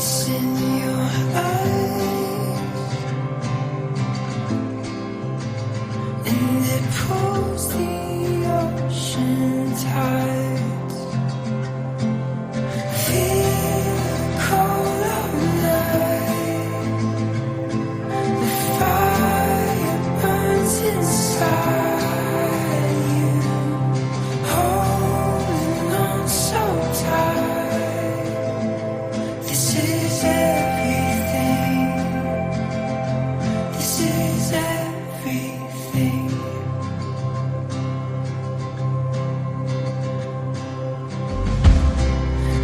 It's in your eyes, and it pulls the ocean tides. Feel the cold of night, the fire burns inside you, holding on so tight. This is everything. This is everything.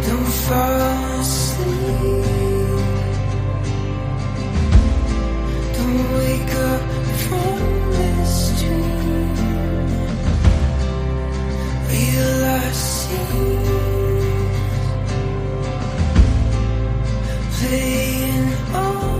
Don't fall asleep. Don't wake up from this dream. Real our scenes, playing on